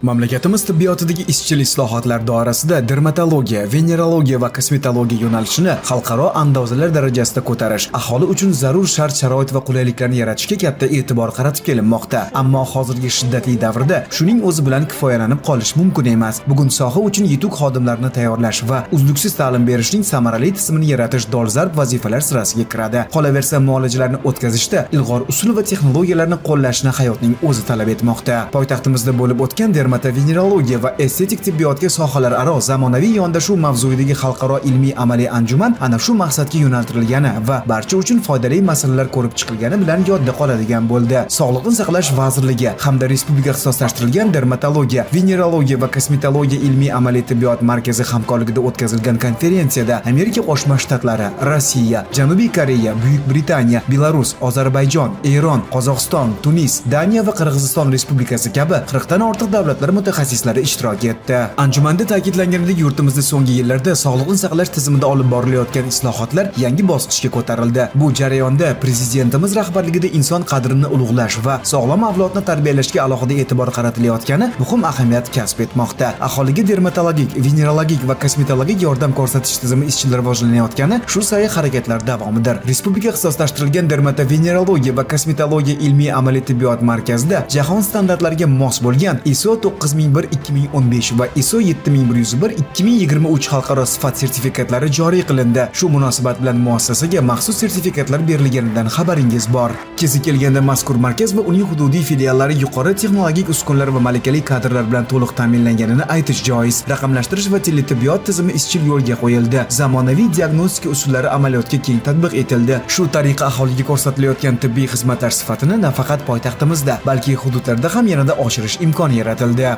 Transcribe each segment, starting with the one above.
Mamlakatimiz tibbiyotidagi izchil islohotlar doirasida dermatologiya, venerologiya va kosmetologiya yo'nalishini xalqaro andozalar darajasida ko'tarish, aholi uchun zarur shart-sharoit va qulayliklarni yaratishga katta e'tibor qaratib kelinmoqda. Ammo hozirgi shiddatli davrda shuning o'zi bilan kifoyalanib qolish mumkin emas. Bugun soha uchun yetuk xodimlarni tayyorlash va uzluksiz ta'lim berishning samarali tizimini yaratish dolzarb vazifalar sirasiga kiradi. Qolaversa, muolajalarni o'tkazishda ilg'or usul va texnologiyalarni qo'llashni hayotning o'zi talab etmoqda. Poytaxtimizda bo'lib o'tgan venerologiya va estetik tibbiyotga sohalararo zamonaviy yondashuv mavzuidagi xalqaro ilmiy amaliy anjuman ana shu maqsadga yo'naltirilgani va barcha uchun foydali masalalar ko'rib chiqilgani bilan yodda qoladigan bo'ldi. Sog'liqni saqlash vazirligi hamda respublika ixtisoslashtirilgan dermatologiya, venerologiya va kosmetologiya ilmiy amaliy tibbiyot markazi hamkorligida o'tkazilgan konferensiyada Amerika Qo'shma Shtatlari, Rossiya, Janubiy Koreya, Buyuk Britaniya, Belarus, Ozarbayjon, Eron, Qozog'iston, Tunis, Daniya va Qirg'iziston Respublikasi kabi 40 dan ortiq davlatlar mutaxassislari ishtirok etdi. Anjumanda ta'kidlanganidek, yurtimizda so'nggi yillarda sog'liqni saqlash tizimida olib borilayotgan islohotlar yangi bosqichga ko'tarildi. Bu jarayonda prezidentimiz rahbarligida inson qadrini ulug'lash va sog'lom avlodni tarbiyalashga alohida e'tibor qaratilayotgani muhim ahamiyat kasb etmoqda. Aholiga dermatologik, venerologik va kosmetologik yordam ko'rsatish tizimi izchil rivojlanayotgani shu sa'y harakatlar davomidir. Respublika ixtisoslashtirilgan dermatovenerologiya va kosmetologiya ilmiy amaliy tibbiyot markazida jahon standartlariga mos bo'lgan ISO 9001-2015 va ISO 7101-2023 xalqaro sifat sertifikatlari joriy qilindi. Shu munosabat bilan muassasaga maxsus sertifikatlar berilganidan xabaringiz bor. Kezi kelganda mazkur markaz va uning hududiy filiallari yuqori texnologik uskunlar va malakali kadrlar bilan to'liq ta'minlanganini aytish joiz. Raqamlashtirish va teletibbiyot tizimi izchil yo'lga qo'yildi. Zamonaviy diagnostika usullari amaliyotga keng tatbiq etildi. Shu tariqa aholiga ko'rsatilayotgan tibbiy xizmatlar sifatini nafaqat poytaxtimizda, balki hududlarda ham yanada oshirish imkoni yaratildi.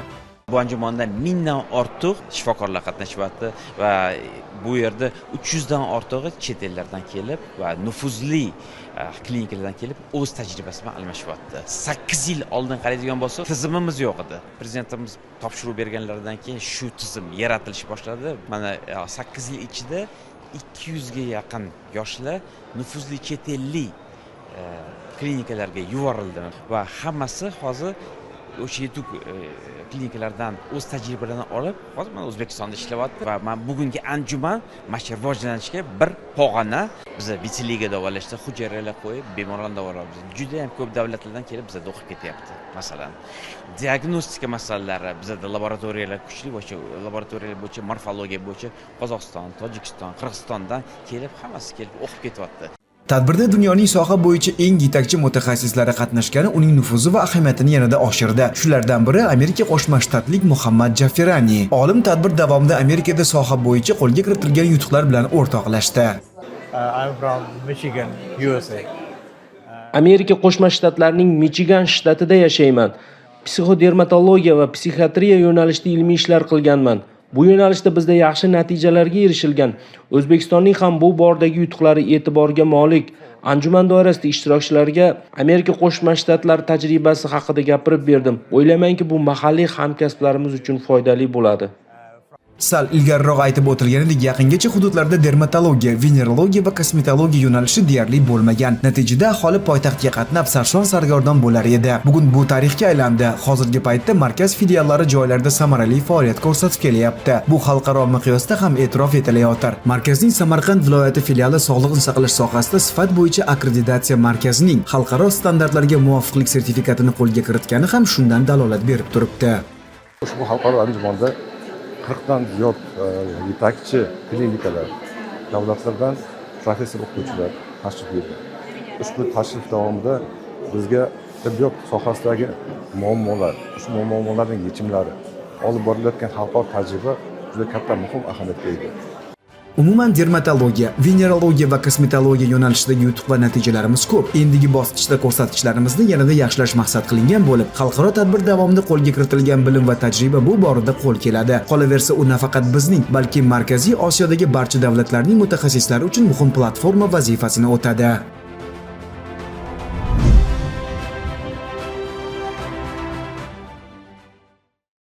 Bu anjumanda 1000 dan ortiq shifokorlar qatnashyapti va bu yerda 300 dan ortig'i chet ellardan kelib va nufuzli klinikalardan kelib o'z tajribasi bilan almashyapti. 8 yil oldin qaraydigan bo'lsak, tizimimiz yo'q edi. Prezidentimiz topshiriq berganlaridan keyin shu tizim yaratilish boshladi. Mana 8 yil ichida 200 ga yaqin yoshlar nufuzli chet ellik klinikalarga yuborildi va hammasi hozir o'sha yetuk klinikalardan o'z tajribalarini olib, hozir mana O'zbekistonda ishlayapti va men bugungi anjuman mana rivojlanishga bir pog'ona biza Vitiliga davolashda hujayralar qo'yib, bemorlarni davolamiz. Juda ham ko'p davlatlardan kelib bizda o'qib ketyapti. Masalan, diagnostika masalalari bizda laboratoriyalar kuchli bo'yicha, laboratoriyalar bo'yicha, morfologiya bo'yicha Qozog'iston, Tojikiston, Qirg'izistondan kelib, hammasi kelib o'qib ketyapti. Tadbirda dunyoning soha bo'yicha eng yetakchi mutaxassislari qatnashgani uning nufuzi va ahamiyatini yanada oshirdi. Shulardan biri Amerika Qo'shma Shtatlik Muhammad Jafferani. Olim tadbir davomida Amerikada soha bo'yicha qo'lga kiritilgan yutuqlar bilan o'rtoqlashdi. I'm from Michigan, USA. Amerika Qo'shma Shtatlarining Michigan shtatida yashayman. Psixodermatologiya va psixiatriya yo'nalishida ilmiy ishlar qilganman. Bu yo'nalishda bizda yaxshi natijalarga erishilgan. O'zbekistonning ham bu bordagi yutuqlari e'tiborga molik. Anjuman doirasida ishtirokchilarga Amerika Qo'shma Shtatlari tajribasi haqida gapirib berdim. O'ylaymanki, bu mahalliy hamkasblarimiz uchun foydali bo'ladi. Sal ilgariroq aytib o'tilganidek, yaqingacha hududlarda dermatologiya, venerologiya va kosmetologiya yo'nalishi deyarli bo'lmagan. Natijada aholi poytaxtga qatnab sarson sargardon bo'lar edi. Bugun bu tarixga aylandi. Hozirgi paytda markaz filiallari joylarda samarali faoliyat ko'rsatib kelyapti. Bu xalqaro miqyosda ham e'tirof etilayotir. Markazning Samarqand viloyati filiali sog'liqni saqlash sohasida sifat bo'yicha akkreditatsiya markazining xalqaro standartlarga muvofiqlik sertifikatini qo'lga kiritgani ham shundan dalolat berib turibdi. Ushbu xalqaro anjumanda 40 dan ziyod yetakchi klinikalar, davlatlardan professor o'qituvchilar tashrif buyurdi. Ushbu tashrif davomida bizga tibbiyot sohasidagi muammolar, ushbu muammolarning yechimlari, olib borilayotgan xalqaro tajriba juda katta muhim ahamiyatga ega. Umuman dermatologiya, venerologiya va kosmetologiya yo'nalishidagi yutuq va natijalarimiz ko'p. Endigi bosqichda ko'rsatkichlarimizni yanada yaxshilash maqsad qilingan bo'lib, xalqaro tadbir davomida qo'lga kiritilgan bilim va tajriba bu borada qo'l keladi. Qolaversa, u nafaqat bizning, balki Markaziy Osiyodagi barcha davlatlarning mutaxassislari uchun muhim platforma vazifasini o'tadi.